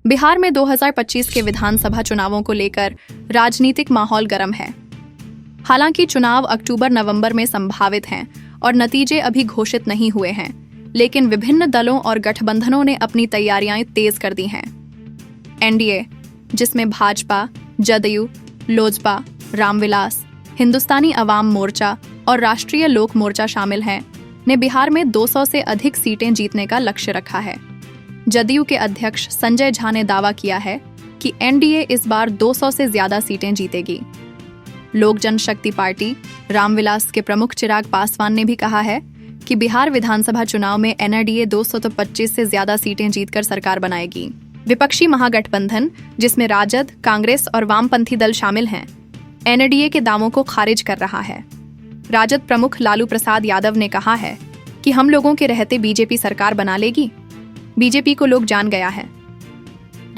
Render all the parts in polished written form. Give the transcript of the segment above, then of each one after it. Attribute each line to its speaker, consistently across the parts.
Speaker 1: बिहार में 2025 के विधानसभा चुनावों को लेकर राजनीतिक माहौल गर्म है। हालांकि चुनाव अक्टूबर-नवंबर में संभावित हैं और नतीजे अभी घोषित नहीं हुए हैं, लेकिन विभिन्न दलों और गठबंधनों ने अपनी तैयारियां तेज कर दी हैं। एनडीए, जिसमें भाजपा, जदयू, लोजपा, रामविलास, हिंदुस्तानी अवाम मोर्चा और राष्ट्रीय लोक मोर्चा शामिल हैं, ने बिहार में 200 से अधिक सीटें जीतने का लक्ष्य रखा है। जदयू के अध्यक्ष संजय झा ने दावा किया है कि एनडीए इस बार 200 से ज्यादा सीटें जीतेगी। लोक जनशक्ति पार्टी रामविलास के प्रमुख चिराग पासवान ने भी कहा है कि बिहार विधानसभा चुनाव में एनडीए 225 से ज्यादा सीटें जीतकर सरकार बनाएगी। विपक्षी महागठबंधन, जिसमें राजद, कांग्रेस और वामपंथी दल शामिल हैं, एनडीए के दावों को खारिज कर रहा है। राजद प्रमुख लालू प्रसाद यादव ने कहा है कि हम लोगों के रहते बीजेपी सरकार बना लेगी। बीजेपी को लोग जान गया है।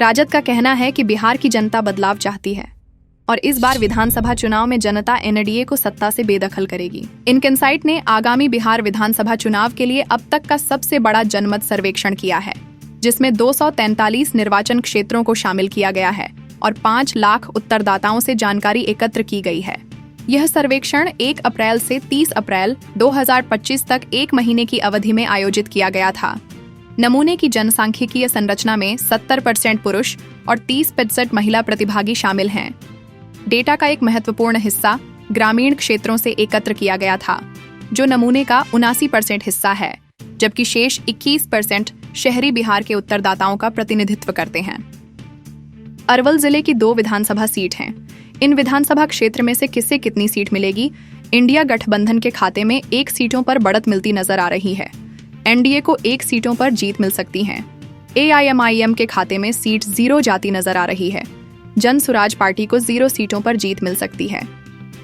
Speaker 1: राजद का कहना है कि बिहार की जनता बदलाव चाहती है और इस बार विधानसभा चुनाव में जनता एनडीए को सत्ता से बेदखल करेगी। इनसाइट ने आगामी बिहार विधानसभा चुनाव के लिए अब तक का सबसे बड़ा जनमत सर्वेक्षण किया है, जिसमें 243 निर्वाचन क्षेत्रों को शामिल किया गया है और 5 लाख उत्तरदाताओं से जानकारी एकत्र की गई है। यह सर्वेक्षण 1 अप्रैल से 30 अप्रैल 2025 तक 1 महीने की अवधि में आयोजित किया गया था। नमूने की जनसांख्यिकीय संरचना में 70% पुरुष और 30% महिला प्रतिभागी शामिल हैं। डेटा का एक महत्वपूर्ण हिस्सा ग्रामीण क्षेत्रों से एकत्र किया गया था, जो नमूने का 79% हिस्सा है, जबकि शेष 21% शहरी बिहार के उत्तरदाताओं का प्रतिनिधित्व करते हैं। अरवल जिले की 2 विधानसभा सीट हैं। इन विधानसभा क्षेत्र में से किसे कितनी सीट मिलेगी? इंडिया गठबंधन के खाते में 1 सीटों पर बढ़त मिलती नजर आ रही है। एनडीए को 1 सीटों पर जीत मिल सकती है। एआईएमआईएम के खाते में सीट 0 जाती नजर आ रही है। जन सुराज पार्टी को 0 सीटों पर जीत मिल सकती है।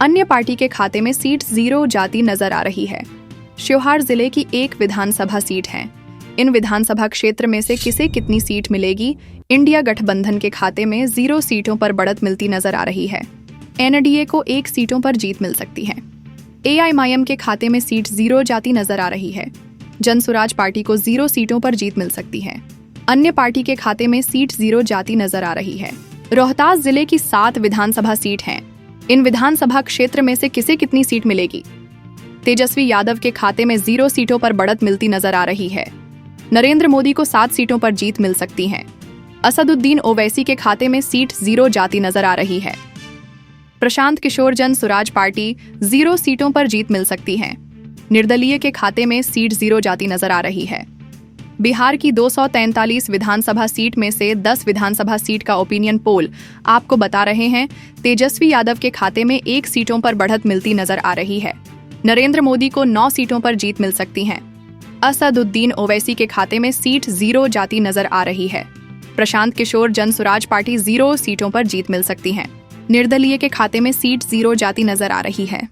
Speaker 1: अन्य पार्टी के खाते में सीट 0 जाती नजर आ रही है। श्योहार जिले की 1 विधानसभा सीट है। इन विधानसभा क्षेत्र में से किसे कितनी सीट मिलेगी? इंडिया गठबंधन के खाते में 0 सीटों पर बढ़त मिलती नजर आ रही है। एनडीए को 1 सीटों पर जीत मिल सकती है। एआईएमआईएम के खाते में सीट 0 जाती नजर आ रही है। जन सुराज पार्टी को 0 सीटों पर जीत मिल सकती है। अन्य पार्टी के खाते में सीट 0 जाती नजर आ रही है। रोहतास जिले की 7 विधानसभा सीट हैं। इन विधानसभा क्षेत्र में से किसे कितनी सीट मिलेगी? तेजस्वी यादव के खाते में 0 सीटों पर बढ़त मिलती नजर आ रही है। नरेंद्र मोदी को 7 सीटों पर जीत मिल सकती है। असदुद्दीन ओवैसी के खाते में सीट 0 जाती नजर आ रही है। प्रशांत किशोर जन सुराज पार्टी 0 सीटों पर जीत मिल सकती है। निर्दलीय के खाते में सीट 0 जाती नजर आ रही है। बिहार की 243 विधानसभा सीट में से 10 विधानसभा सीट का ओपिनियन पोल आपको बता रहे हैं तेजस्वी यादव के खाते में 1 सीटों पर बढ़त मिलती नजर आ रही है। नरेंद्र मोदी को 9 सीटों पर जीत मिल सकती है। असदुद्दीन ओवैसी के खाते में सीट 0 जाती नजर आ रही है। प्रशांत किशोर जन सुराज पार्टी 0 सीटों पर जीत मिल सकती है। निर्दलीय के खाते में सीट 0 जाती नजर आ रही है।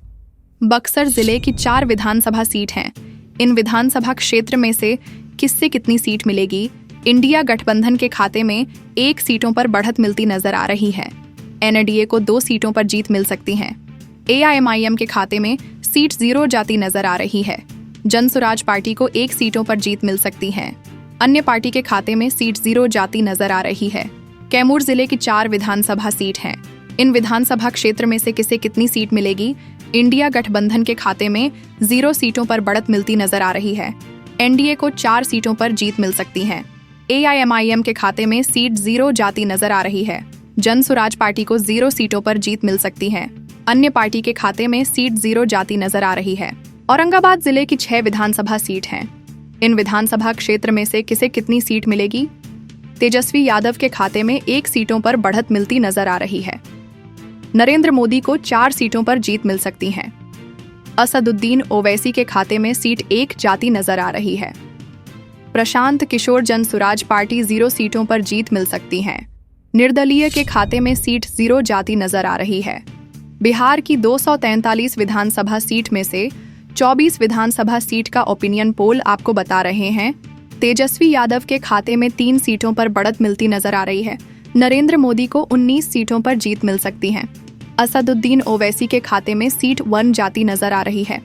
Speaker 1: बक्सर जिले की 4 विधानसभा सीट हैं। इन विधानसभा क्षेत्र में से किससे कितनी सीट मिलेगी? इंडिया गठबंधन के खाते में 1 सीटों पर बढ़त मिलती नजर आ रही है। एनडीए को 2 सीटों पर जीत मिल सकती है। एआईएमआईएम के खाते में सीट 0 जाती नजर आ रही है। जन सुराज पार्टी को 1 सीटों पर जीत मिल सकती है। अन्य पार्टी के खाते में सीट 0 जाती नजर आ रही है। कैमूर जिले की 4 विधानसभा सीट हैं। इन विधानसभा क्षेत्र में से किसे कितनी सीट मिलेगी? इंडिया गठबंधन के खाते में 0 सीटों पर बढ़त मिलती नजर आ रही है। एनडीए को 4 सीटों पर जीत मिल सकती है। एआईएमआईएम के खाते में सीट 0 जाती नजर आ रही है। जन सुराज पार्टी को 0 सीटों पर जीत मिल सकती है। अन्य पार्टी के खाते में सीट 0 जाती नजर आ रही है। औरंगाबाद जिले की 6 विधानसभा सीट हैं। इन विधानसभा क्षेत्र में से किसे कितनी सीट मिलेगी? तेजस्वी यादव के खाते में 1 सीटों पर बढ़त मिलती नजर आ रही है। नरेंद्र मोदी को 4 सीटों पर जीत मिल सकती है। असदुद्दीन ओवैसी के खाते में सीट 1 जाती नजर आ रही है। प्रशांत किशोर जन सुराज पार्टी 0 सीटों पर जीत मिल सकती है। निर्दलीय के खाते में सीट 0 जाती नजर आ रही है। बिहार की 243 विधानसभा सीट में से 24 विधानसभा सीट का ओपिनियन पोल आपको बता रहे हैं तेजस्वी यादव के खाते में 3 सीटों पर बढ़त मिलती नजर आ रही है। नरेंद्र मोदी को 19 सीटों पर जीत मिल सकती है। असदुद्दीन ओवैसी के खाते में सीट 1 जाती नजर आ रही है।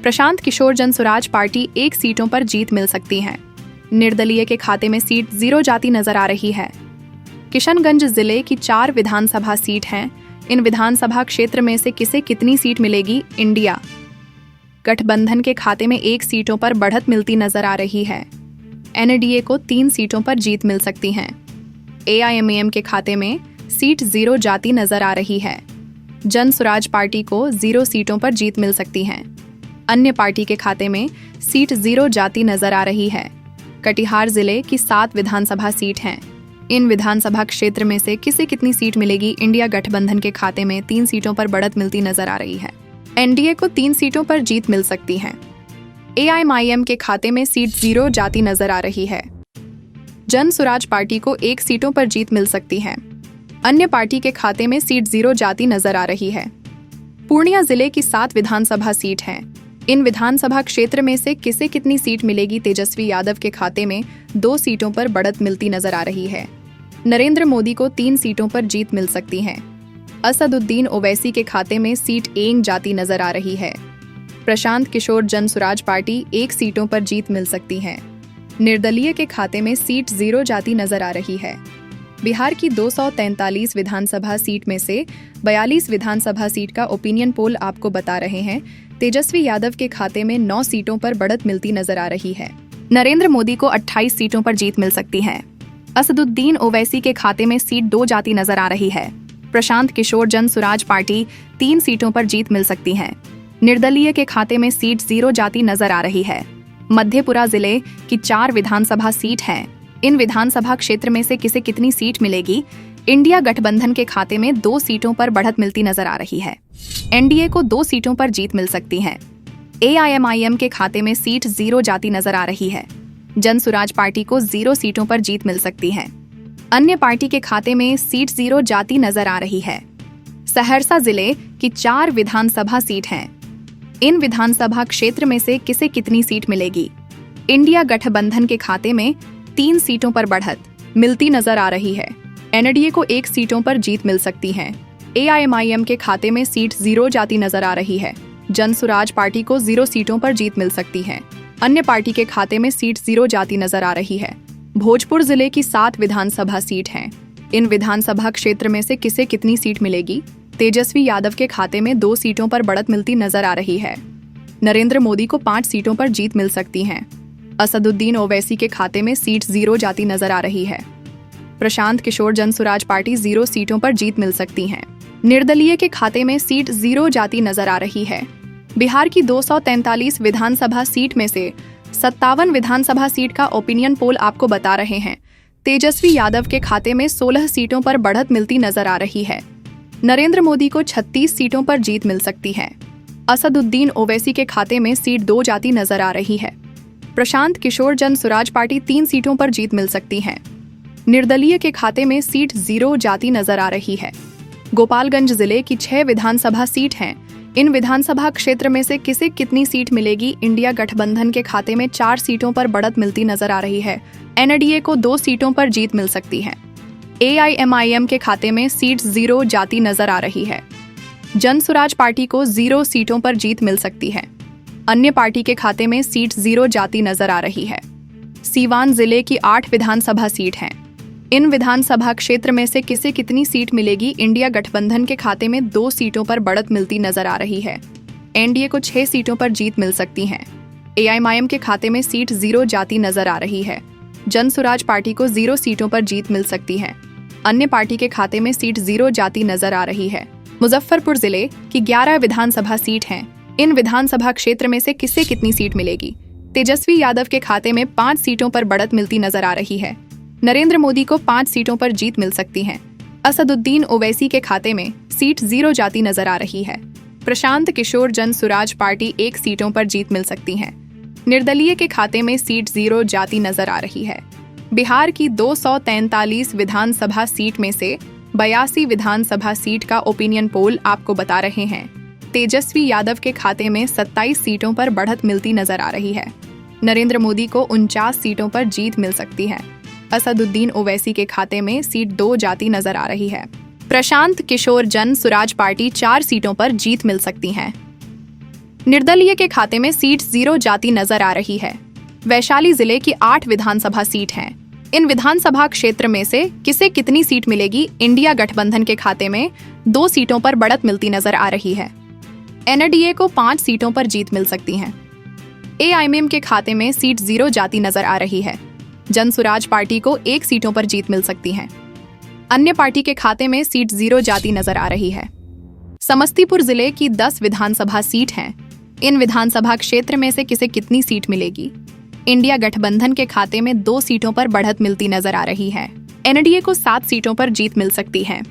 Speaker 1: प्रशांत किशोर जन सुराज पार्टी 1 सीटों पर जीत मिल सकती है। निर्दलीय के खाते में सीट 0 जाती नजर आ रही है। किशनगंज जिले की 4 विधानसभा सीट हैं। इन विधानसभा क्षेत्र में से किसे कितनी सीट मिलेगी? इंडिया गठबंधन के खाते में 1 सीटों पर बढ़त मिलती नजर आ रही है। एनडीए को 3 सीटों पर जीत मिल सकती है। एआईएमआईएम के खाते में सीट 0 जाती नजर आ रही है। जन स्वराज पार्टी को 0 सीटों पर जीत मिल सकती है। अन्य पार्टी के खाते में सीट 0 जाती नजर आ रही है। कटिहार जिले की 7 विधानसभा सीट हैं। इन विधानसभा क्षेत्र में से किसे कितनी सीट मिलेगी? इंडिया गठबंधन के खाते में 3 सीटों पर बढ़त मिलती नजर आ रही है। एनडीए को 3 सीटों पर जीत मिल सकती है। एआईएमआईएम के खाते में सीट 0 जाती नजर आ रही है। जन स्वराज पार्टी को 1 सीटों पर जीत मिल सकती है। अन्य पार्टी के खाते में सीट 0 जाती नजर आ रही है। पूर्णिया जिले की 7 विधानसभा सीट हैं। इन विधानसभा क्षेत्र में से किसे कितनी सीट मिलेगी? तेजस्वी यादव के खाते में 2 सीटों पर बढ़त मिलती नजर आ रही है। नरेंद्र मोदी को 3 सीटों पर जीत मिल सकती है। असदुद्दीन ओवैसी के खाते में सीट 1 जाती नजर आ रही है। प्रशांत किशोर जन स्वराज पार्टी 1 सीटों पर जीत मिल सकती है। निर्दलीय के खाते में सीट 0 जाती नजर आ रही है। बिहार की 243 विधानसभा सीट में से 42 विधानसभा सीट का ओपिनियन पोल आपको बता रहे हैं तेजस्वी यादव के खाते में 9 सीटों पर बढ़त मिलती नजर आ रही है। नरेंद्र मोदी को 28 सीटों पर जीत मिल सकती है। असदुद्दीन ओवैसी के खाते में सीट 2 जाती नजर आ रही है। प्रशांत किशोर जन स्वराज पार्टी 3 सीटों पर जीत मिल सकती है। निर्दलीय के खाते में सीट 0 जाती नजर आ रही है। मधेपुरा जिले की 4 विधानसभा सीट हैं। इन विधानसभा क्षेत्र में से किसे कितनी सीट मिलेगी? इंडिया गठबंधन के खाते में 2 सीटों पर बढ़त मिलती नजर आ रही है। एनडीए को 2 सीटों पर जीत मिल सकती है। एआईएमआईएम के खाते में सीट 0 जाती नजर आ रही है। जन स्वराज पार्टी को 0 सीटों पर जीत मिल सकती है। अन्य पार्टी के खाते में सीट 0 जाती नजर आ रही है। सहरसा जिले की 4 विधानसभा सीट हैं। इन विधानसभा क्षेत्र में से किसे कितनी सीट मिलेगी? इंडिया गठबंधन के खाते में 3 सीटों पर बढ़त मिलती नजर आ रही है। एनडीए को 1 सीटों पर जीत मिल सकती है। एआईएमआईएम के खाते में सीट 0 जाती नजर आ रही है। जन स्वराज पार्टी को 0 सीटों पर जीत मिल सकती है। अन्य पार्टी के खाते में सीट 0 जाती नजर आ रही है। भोजपुर जिले की 7 विधानसभा सीट हैं। इन विधानसभा क्षेत्र में से किसे कितनी सीट मिलेगी? तेजस्वी यादव के खाते में 2 सीटों पर बढ़त मिलती नजर आ रही है। नरेंद्र मोदी को 5 सीटों पर जीत मिल सकती है। असदुद्दीन ओवैसी के खाते में सीट 0 जाती नजर आ रही है। प्रशांत किशोर जन स्वराज पार्टी 0 सीटों पर जीत मिल सकती है। निर्दलीय के खाते में सीट 0 जाती नजर आ रही है। बिहार की 243 विधानसभा सीट में से 57 विधानसभा सीट का ओपिनियन पोल आपको बता रहे हैं तेजस्वी यादव के खाते में 16 सीटों पर बढ़त मिलती नजर आ रही है। नरेंद्र मोदी को 36 सीटों पर जीत मिल सकती है। असदुद्दीन ओवैसी के खाते में सीट 2 जाती नजर आ रही है। प्रशांत किशोर जन स्वराज पार्टी 3 सीटों पर जीत मिल सकती है। निर्दलीय के खाते में सीट 0 जाती नजर आ रही है। गोपालगंज जिले की 6 विधानसभा सीट हैं। इन विधानसभा क्षेत्र में से किसे कितनी सीट मिलेगी? इंडिया गठबंधन के खाते में 4 सीटों पर बढ़त मिलती नजर आ रही है। एनडीए को 2 सीटों पर जीत मिल सकती है। एआईएमआईएम के खाते में सीट 0 जाती नजर आ रही है। जन स्वराज पार्टी को 0 सीटों पर जीत मिल सकती है। अन्य पार्टी के खाते में सीट 0 जाती नजर आ रही है। सीवान जिले की 8 विधानसभा सीट हैं। इन विधानसभा क्षेत्र में से किसे कितनी सीट मिलेगी? इंडिया गठबंधन के खाते में 2 सीटों पर बढ़त मिलती नजर आ रही है। एनडीए को 6 सीटों पर जीत मिल सकती है। एआईएमआईएम के खाते में सीट 0 जाती नजर आ रही है। जन स्वराज पार्टी को 0 सीटों पर जीत मिल सकती है। अन्य पार्टी के खाते में सीट 0 जाती नजर आ रही है। मुजफ्फरपुर जिले की 11 विधानसभा सीट हैं। इन विधानसभा क्षेत्र में से किसे कितनी सीट मिलेगी? तेजस्वी यादव के खाते में 5 सीटों पर बढ़त मिलती नजर आ रही है। नरेंद्र मोदी को 5 सीटों पर जीत मिल सकती है। असदुद्दीन ओवैसी के खाते में सीट 0 जाती नजर आ रही है। प्रशांत किशोर जन स्वराज पार्टी 1 सीटों पर जीत मिल सकती है। निर्दलीय के खाते में सीट 0 जाती नजर आ रही है। बिहार की 243 विधानसभा सीट में से 82 विधानसभा सीट का ओपिनियन पोल आपको बता रहे हैं तेजस्वी यादव के खाते में 27 सीटों पर बढ़त मिलती नजर आ रही है। नरेंद्र मोदी को 49 सीटों पर जीत मिल सकती है। असदुद्दीन ओवैसी के खाते में सीट 2 जाती नजर आ रही है। प्रशांत किशोर जन स्वराज पार्टी 4 सीटों पर जीत मिल सकती है। निर्दलीय के खाते में सीट 0 जाती नजर आ रही है। वैशाली जिले की 8 विधानसभा सीट हैं। इन विधानसभा क्षेत्र में से किसे कितनी सीट मिलेगी? इंडिया गठबंधन के खाते में 2 सीटों पर बढ़त मिलती नजर आ रही है। एनडीए को 5 सीटों पर जीत मिल सकती है। एआईएमआईएम के खाते में सीट 0 जाती नजर आ रही है। जनसुराज पार्टी को 1 सीटों पर जीत मिल सकती है। अन्य पार्टी के खाते में सीट 0 जाती नजर आ रही है। समस्तीपुर जिले की 10 विधानसभा सीट हैं। इन विधानसभा क्षेत्र में से किसे कितनी सीट मिलेगी? इंडिया गठबंधन के खाते में 2 सीटों पर बढ़त मिलती नजर आ रही है। एनडीए को 7 सीटों पर जीत मिल सकती है।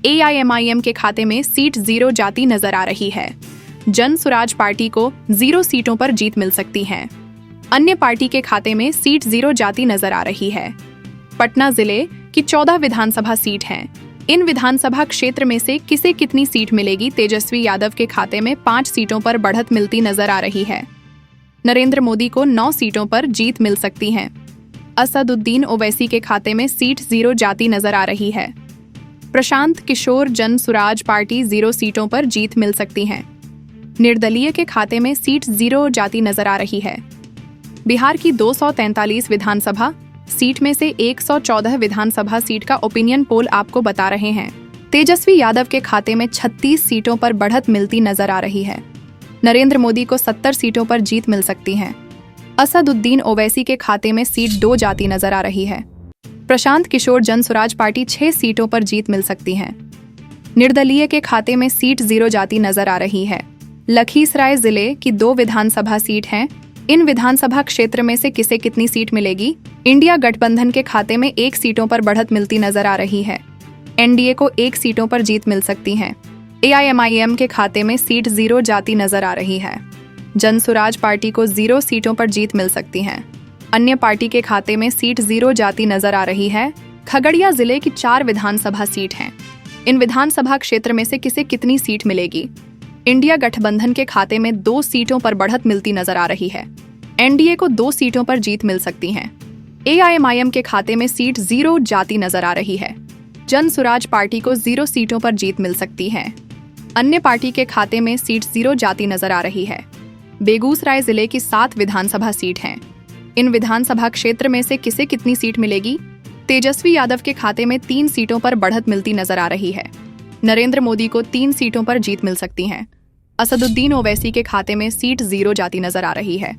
Speaker 1: एआईएमआईएम के खाते में सीट 0 जाती नजर आ रही है। जनसुराज पार्टी को 0 सीटों पर जीत मिल सकती है। अन्य पार्टी के खाते में सीट 0 जाती नजर आ रही है। पटना जिले की 14 विधानसभा सीट हैं। इन विधानसभा क्षेत्र में से किसे कितनी सीट मिलेगी? तेजस्वी यादव के खाते में 5 सीटों पर बढ़त मिलती नजर आ रही है। नरेंद्र मोदी को 9 सीटों पर जीत मिल सकती है। असदुद्दीन ओवैसी के खाते में सीट 0 जाती नजर आ रही है। प्रशांत किशोर जनसुराज पार्टी 0 सीटों पर जीत मिल सकती है। निर्दलीय के खाते में सीट 0 जाती नजर आ रही है। बिहार की 243 विधानसभा सीट में से 114 विधानसभा सीट का ओपिनियन पोल आपको बता रहे हैं। तेजस्वी यादव के खाते में 36 सीटों पर बढ़त मिलती नजर आ रही है। नरेंद्र मोदी को 70 सीटों पर जीत मिल सकती है। असदुद्दीन ओवैसी के खाते में सीट 2 जाती नजर आ रही है। प्रशांत किशोर जनसुराज पार्टी 6 सीटों पर जीत मिल सकती है। निर्दलीय के खाते में सीट 0 जाती नजर आ रही है। लखीसराय जिले की 2 विधानसभा सीट हैं। इन विधानसभा क्षेत्र में से किसे कितनी सीट मिलेगी? इंडिया गठबंधन के खाते में 1 सीटों पर बढ़त मिलती नजर आ रही है। एनडीए को 1 सीटों पर जीत मिल सकती है। एआईएमआईएम के खाते में सीट 0 जाती नजर आ रही है। जनसुराज पार्टी को 0 सीटों पर जीत मिल सकती है। अन्य पार्टी के खाते में सीट 0 जाती नजर आ रही है। खगड़िया जिले की 4 विधानसभा सीट हैं। इन विधानसभा क्षेत्र में से किसे कितनी सीट मिलेगी? इंडिया गठबंधन के खाते में 2 सीटों पर बढ़त मिलती नजर आ रही है। एनडीए को 2 सीटों पर जीत मिल सकती है। एआईएमआईएम के खाते में सीट 0 जाती नजर आ रही है। जनसुराज पार्टी को 0 सीटों पर जीत मिल सकती है। अन्य पार्टी के खाते में सीट 0 जाती नजर आ रही है। बेगूसराय जिले की 7 विधानसभा सीट हैं। इन विधानसभा क्षेत्र में से किसे कितनी सीट मिलेगी? तेजस्वी यादव के खाते में 3 सीटों पर बढ़त मिलती नजर आ रही है। नरेंद्र मोदी को 3 सीटों पर जीत मिल सकती है। असदुद्दीन ओवैसी के खाते में सीट 0 जाती नजर आ रही है।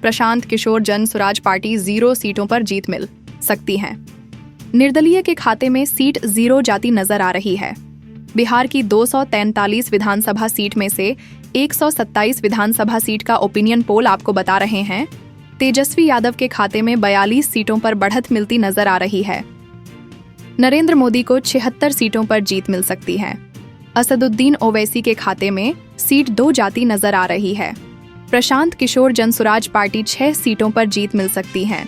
Speaker 1: प्रशांत किशोर जनसुराज पार्टी 0 सीटों पर जीत मिल सकती है। निर्दलीय के खाते में सीट 0 जाती नजर आ रही है। बिहार की 243 विधानसभा सीट में से 127 विधानसभा सीट का ओपिनियन पोल आपको बता रहे हैं। तेजस्वी यादव के खाते में 42 सीटों पर बढ़त मिलती नजर आ रही है। नरेंद्र मोदी को 76 सीटों पर जीत मिल सकती है। असदुद्दीन ओवैसी के खाते में सीट 2 जाती नजर आ रही है। प्रशांत किशोर जनसुराज पार्टी 6 सीटों पर जीत मिल सकती है।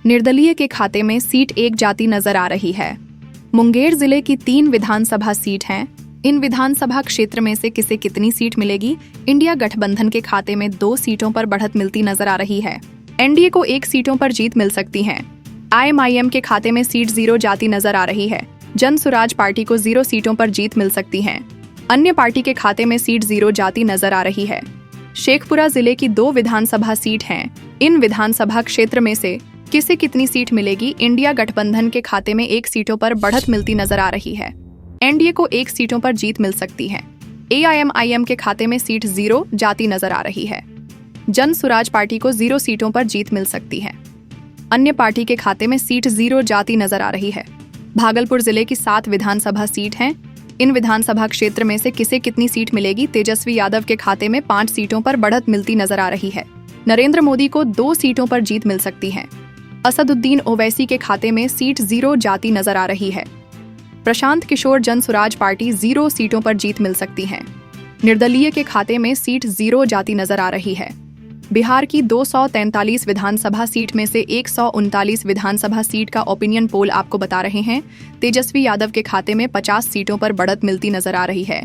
Speaker 1: निर्दलीय के खाते में सीट 1 जाती नजर आ रही है। मुंगेर जिले की 3 विधानसभा सीट हैं। इन विधानसभा क्षेत्र में से किसे कितनी सीट मिलेगी? इंडिया गठबंधन के खाते में 2 सीटों पर बढ़त मिलती नजर आ रही है। एनडीए को 1 सीटों पर जीत मिल सकती है। आईएमआईएम के खाते में सीट 0 जाती नजर आ रही है। जनसुराज पार्टी को 0 सीटों पर जीत मिल सकती है। अन्य पार्टी के खाते में सीट 0 जाती नजर आ रही है। शेखपुरा जिले की 2 विधानसभा सीट हैं। इन विधानसभा क्षेत्र में से किसे कितनी सीट मिलेगी? इंडिया गठबंधन के खाते में 1 सीटों पर बढ़त मिलती नजर आ रही है। एनडीए को 1 सीटों पर जीत मिल सकती है। एआईएमआईएम के खाते में सीट 0 जाती नजर आ रही है। जनसुराज पार्टी को 0 सीटों पर जीत मिल सकती है। अन्य पार्टी के खाते में सीट 0 जाती नजर आ रही है। भागलपुर जिले की 7 विधानसभा सीट हैं। इन विधानसभा क्षेत्र में से किसे कितनी सीट मिलेगी? तेजस्वी यादव के खाते में 5 सीटों पर बढ़त मिलती नजर आ रही है। नरेंद्र मोदी को 2 सीटों पर जीत मिल सकती है। असदुद्दीन ओवैसी के खाते में सीट 0 जाती नजर आ रही है। प्रशांत किशोर जनसुराज पार्टी 0 सीटों पर जीत मिल सकती है। निर्दलीय के खाते में सीट 0 जाती नजर आ रही है। बिहार की 243 विधानसभा सीट में से 139 विधानसभा सीट का ओपिनियन पोल आपको बता रहे हैं। तेजस्वी यादव के खाते में 50 सीटों पर बढ़त मिलती नजर आ रही है।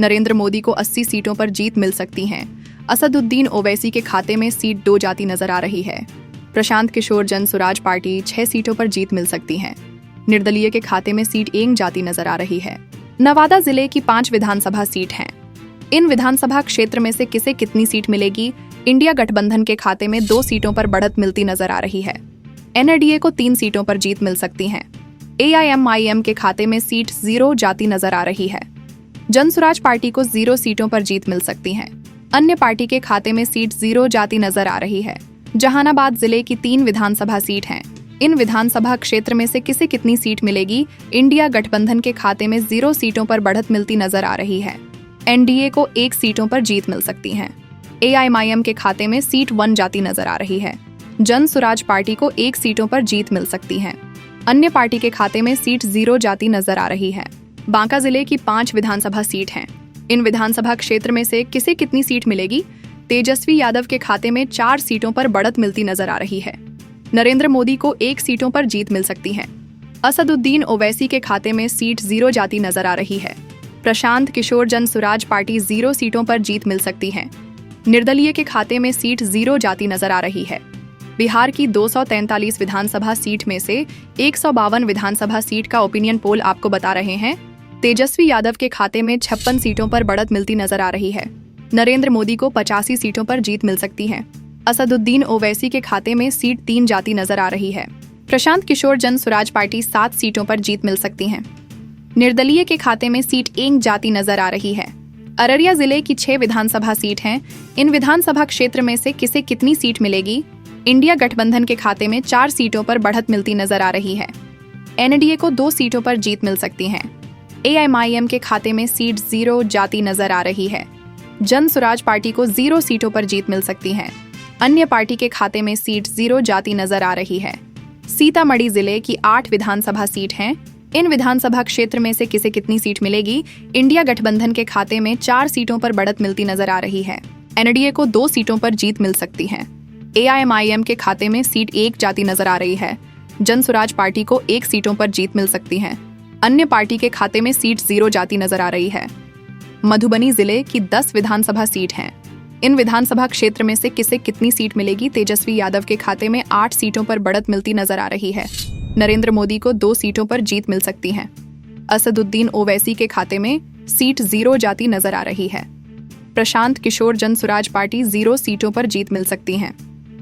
Speaker 1: नरेंद्र मोदी को 80 सीटों पर जीत मिल सकती है। असदुद्दीन ओवैसी के खाते में सीट 2 जाती नजर आ रही है। प्रशांत किशोर जनसुराज पार्टी 6 सीटों पर जीत मिल सकती है। निर्दलीय के खाते में सीट 1 जाती नजर आ रही है। नवादा जिले की 5 विधानसभा सीट हैं। इन विधानसभा क्षेत्र में से किसे कितनी सीट मिलेगी? इंडिया गठबंधन के खाते में 2 सीटों पर बढ़त मिलती नजर आ रही है। एनडीए को 3 सीटों पर जीत मिल सकती है। एआईएमआईएम के खाते में सीट 0 जाती नजर आ रही है। जनसुराज पार्टी को 0 सीटों पर जीत मिल सकती है। अन्य पार्टी के खाते में सीट 0 जाती नजर आ रही है। जहानाबाद जिले की 3 विधानसभा सीट हैं। इन विधानसभा क्षेत्र में से किसे कितनी सीट मिलेगी, इंडिया गठबंधन के खाते में 0 सीटों पर बढ़त मिलती नजर आ रही है। एनडीए को 1 सीटों पर जीत मिल सकती है। एआईएमआईएम के खाते में सीट 1 जाती नजर आ रही है। जनसुराज पार्टी को 1 सीटों पर जीत मिल सकती है। अन्य पार्टी के खाते में सीट 0 जाती नजर आ रही है। बांका जिले की 5 विधानसभा सीट हैं। इन विधानसभा क्षेत्र में से किसे कितनी सीट मिलेगी, तेजस्वी यादव के खाते में 4 सीटों पर बढ़त मिलती नजर आ रही है। नरेंद्र मोदी को 1 सीटों पर जीत मिल सकती है। असदुद्दीन ओवैसी के खाते में सीट 0 जाती नजर आ रही है। प्रशांत किशोर जनसुराज पार्टी 0 सीटों पर जीत मिल सकती है। निर्दलीय के खाते में सीट 0 जाती नजर आ रही है। बिहार की 243 विधानसभा सीट में से 152 विधानसभा सीट का ओपिनियन पोल आपको बता रहे हैं। तेजस्वी यादव के खाते में 56 सीटों पर बढ़त मिलती नजर आ रही है। नरेंद्र मोदी को 85 सीटों पर जीत मिल सकती है। असदुद्दीन ओवैसी के खाते में सीट 3 जाती नजर आ रही है। प्रशांत किशोर जनसुराज पार्टी 7 सीटों पर जीत मिल सकती है। निर्दलीय के खाते में सीट 1 जाती नजर आ रही है। अररिया जिले की 6 विधानसभा सीट हैं। इन विधानसभा क्षेत्र में से किसे कितनी सीट मिलेगी, इंडिया गठबंधन के खाते में 4 सीटों पर बढ़त मिलती नजर आ रही है। एनडीए को 2 सीटों पर जीत मिल सकती है। एआईएमआईएम के खाते में सीट 0 जाती नजर आ रही है। जनसुराज पार्टी को 0 सीटों पर जीत मिल सकती है। अन्य पार्टी के खाते में सीट 0 जाती नजर आ रही है। सीतामढ़ी जिले की 8 विधानसभा सीट हैं। इन विधानसभा क्षेत्र में से किसे कितनी सीट मिलेगी, इंडिया गठबंधन के खाते में 4 सीटों पर बढ़त मिलती नजर आ रही है। एनडीए को 2 सीटों पर जीत मिल सकती है। एआईएमआईएम के खाते में सीट 1 जाती नजर आ रही है। जनसुराज पार्टी को 1 सीटों पर जीत मिल सकती है। अन्य पार्टी के खाते में सीट 0 जाती नजर आ रही है। मधुबनी जिले की 10 विधानसभा सीट हैं। इन विधानसभा क्षेत्र में से किसे कितनी सीट मिलेगी, तेजस्वी यादव के खाते में 8 सीटों पर बढ़त मिलती नजर आ रही है। नरेंद्र मोदी को 2 सीटों पर जीत मिल सकती है। असदुद्दीन ओवैसी के खाते में सीट 0 जाती नजर आ रही है। प्रशांत किशोर जनसुराज पार्टी 0 सीटों पर जीत मिल सकती है।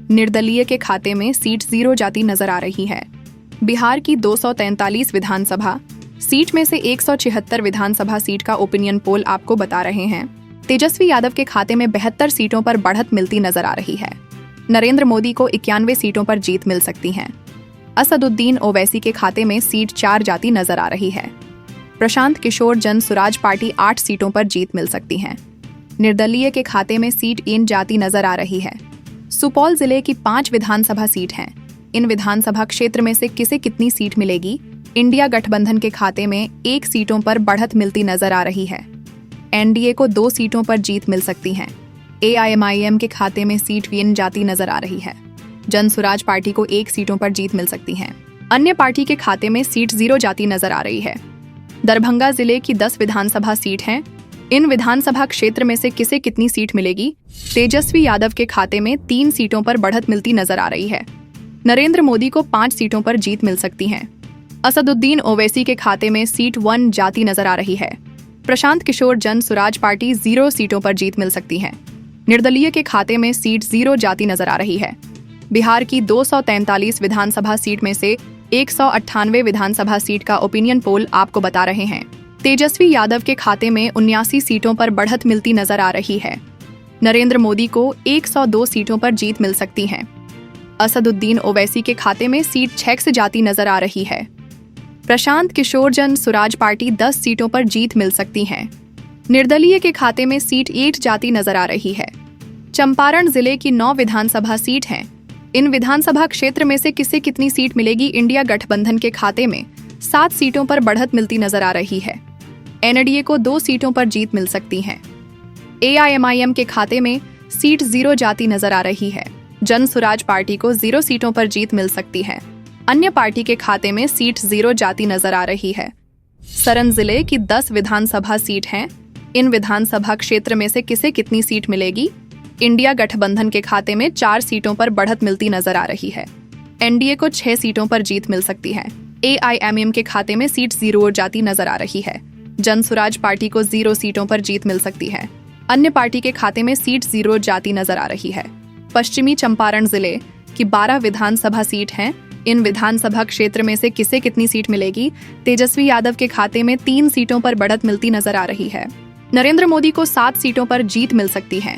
Speaker 1: निर्दलीय के खाते में सीट 0 जाती नजर आ रही है। बिहार की 243 विधानसभा सीट में से 176 विधानसभा सीट का ओपिनियन पोल आपको बता रहे हैं। तेजस्वी यादव के खाते में 72 सीटों पर बढ़त मिलती नजर आ रही है। नरेंद्र मोदी को 91 सीटों पर जीत मिल सकती है। असदुद्दीन ओवैसी के खाते में सीट 4 जाती नजर आ रही है। प्रशांत किशोर जनसुराज पार्टी 8 सीटों पर जीत मिल सकती है। निर्दलीय के खाते में सीट 1 जाती नजर आ रही है। सुपौल जिले की 5 विधानसभा सीट हैं। इन विधानसभा क्षेत्र में से किसे कितनी सीट मिलेगी, इंडिया गठबंधन के खाते में 1 सीटों पर बढ़त मिलती नजर आ रही है। एनडीए को 2 सीटों पर जीत मिल सकती है। एआईएमआईएम के खाते में सीट 1 जाती नजर आ रही है। जनसुराज पार्टी को 1 सीटों पर जीत मिल सकती है। अन्य पार्टी के खाते में सीट 0 जाती नजर आ रही है। दरभंगा जिले की 10 विधानसभा सीट हैं। इन विधानसभा क्षेत्र में से किसे कितनी सीट मिलेगी, तेजस्वी यादव के खाते में 3 सीटों पर बढ़त मिलती नजर आ रही है। नरेंद्र मोदी को 5 सीटों पर जीत मिल सकती है। असदुद्दीन ओवैसी के खाते में सीट 1 जाती नजर आ रही है। प्रशांत किशोर जनसुराज पार्टी 0 सीटों पर जीत मिल सकती है। निर्दलीय के खाते में सीट 0 जाती नजर आ रही है। बिहार की 243 विधानसभा सीट में से 198 विधानसभा सीट का ओपिनियन पोल आपको बता रहे हैं। तेजस्वी यादव के खाते में 79 सीटों पर बढ़त मिलती नजर आ रही है। नरेंद्र मोदी को 102 सीटों पर जीत मिल सकती है। असदुद्दीन ओवैसी के खाते में सीट 6 जाती नजर आ रही है। प्रशांत किशोर जनसुराज पार्टी 10 सीटों पर जीत मिल सकती है। निर्दलीय के खाते में सीट 8 जाती नजर आ रही है। चंपारण जिले की 9 विधानसभा सीट हैं। इन विधानसभा क्षेत्र में से किसे कितनी सीट मिलेगी, इंडिया गठबंधन के खाते में 7 सीटों पर बढ़त मिलती नजर आ रही है। एनडीए को 2 सीटों पर जीत मिल सकती है। एआईएमआईएम के खाते में सीट 0 जाती नजर आ रही है। जनसुराज पार्टी को 0 सीटों पर जीत मिल सकती है। अन्य पार्टी के खाते में सीट 0 जाती नजर आ रही है। सरन जिले की 10 विधानसभा सीट हैं। इन विधानसभा क्षेत्र में से किसे कितनी सीट मिलेगी, इंडिया गठबंधन के खाते में 4 सीटों पर बढ़त मिलती नजर आ रही है। एनडीए को 6 सीटों पर जीत मिल सकती है। एआईएमआईएम के खाते में सीट 0 जाती नजर आ रही है। जनसुराज पार्टी को 0 सीटों पर जीत मिल सकती है। अन्य पार्टी के खाते में सीट 0 जाती नजर आ रही है। पश्चिमी चंपारण जिले की 12 विधानसभा सीट हैं। इन विधानसभा क्षेत्र में से किसे कितनी सीट मिलेगी? तेजस्वी यादव के खाते में 3 सीटों पर बढ़त मिलती नजर आ रही है। नरेंद्र मोदी को 7 सीटों पर जीत मिल सकती है।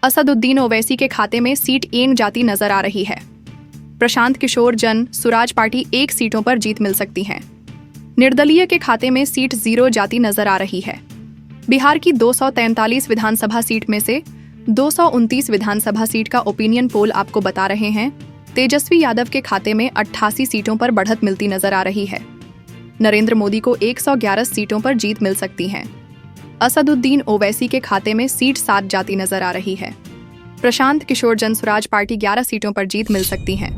Speaker 1: असदुद्दीन ओवैसी के खाते में सीट 1 जाती नजर आ रही है। प्रशांत किशोर जन सुराज पार्टी 1 सीटों पर जीत मिल सकती है। निर्दलीय के खाते में सीट 0 जाती नजर आ रही है। बिहार की 243 विधानसभा सीट में से 229 विधानसभा सीट का ओपिनियन पोल आपको बता रहे हैं तेजस्वी यादव के खाते में 88 सीटों पर बढ़त मिलती नजर आ रही है। नरेंद्र मोदी को 111 सीटों पर जीत मिल सकती है। असदुद्दीन ओवैसी के खाते में सीट 7 जाती नजर आ रही है। प्रशांत किशोर जन स्वराज पार्टी 11 सीटों पर जीत मिल सकती है।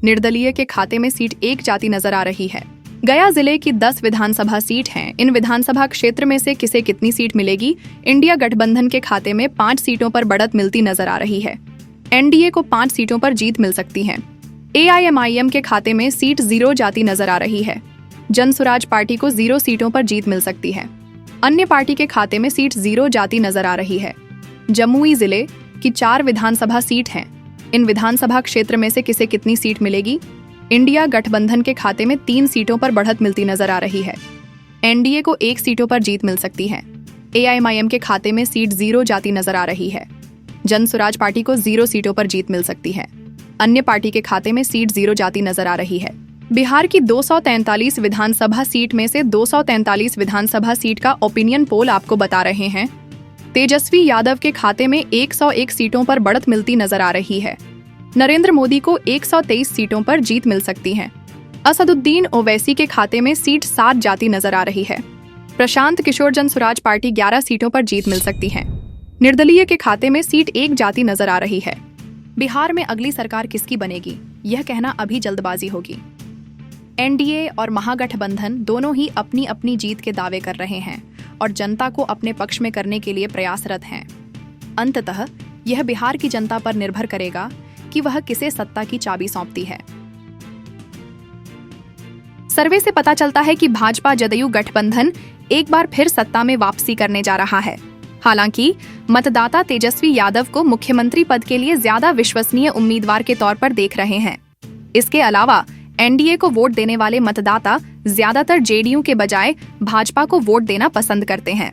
Speaker 1: निर्दलीय के खाते में सीट 1 जाती नजर आ रही है। गया जिले की 10 विधानसभा सीट हैं। इन विधानसभा क्षेत्र में से किसे कितनी सीट मिलेगी? इंडिया गठबंधन के खाते में 5 सीटों पर बढ़त मिलती नजर आ रही है। एनडीए को 5 सीटों पर जीत मिल सकती है। एआईएमआईएम के खाते में सीट 0 जाती नजर आ रही है। जन स्वराज पार्टी को 0 सीटों पर जीत मिल सकती है। अन्य पार्टी के खाते में सीट 0 जाती नजर आ रही है। जमुई जिले की 4 विधानसभा सीट हैं। इन विधानसभा क्षेत्र में से किसे कितनी सीट मिलेगी? इंडिया गठबंधन के खाते में 3 सीटों पर बढ़त मिलती नजर आ रही है। एनडीए को 1 सीटों पर जीत मिल सकती है। एआईएमआईएम के खाते में सीट 0 जाती नजर आ रही है। जन स्वराज पार्टी को 0 सीटों पर जीत मिल सकती है। अन्य पार्टी के खाते में सीट 0 जाती नजर आ रही है। बिहार की 243 विधानसभा सीट में से 243 विधानसभा सीट का ओपिनियन पोल आपको बता रहे हैं तेजस्वी यादव के खाते में 101 सीटों पर बढ़त मिलती नजर आ रही है। नरेंद्र मोदी को 123 सीटों पर जीत मिल सकती है। असदुद्दीन ओवैसी के खाते में सीट 7 जाती नजर आ रही है। प्रशांत किशोर जन स्वराज पार्टी 11 सीटों पर जीत मिल सकती है। निर्दलीय के खाते में सीट 1 जाती नजर आ रही है। बिहार में अगली सरकार किसकी बनेगी, यह कहना अभी जल्दबाजी होगी। एनडीए और महागठबंधन दोनों ही अपनी अपनी जीत के दावे कर रहे हैं और जनता को अपने पक्ष में करने के लिए प्रयासरत हैं। अंततः यह बिहार की जनता पर निर्भर करेगा कि वह किसे सत्ता की चाबी सौंपती है। सर्वे से पता चलता है कि भाजपा जदयू गठबंधन एक बार फिर सत्ता में वापसी करने जा रहा है। हालांकि मतदाता तेजस्वी यादव को मुख्यमंत्री पद के लिए ज्यादा विश्वसनीय उम्मीदवार के तौर पर देख रहे हैं। इसके अलावा एनडीए को वोट देने वाले मतदाता ज्यादातर जेडीयू के बजाय भाजपा को वोट देना पसंद करते हैं।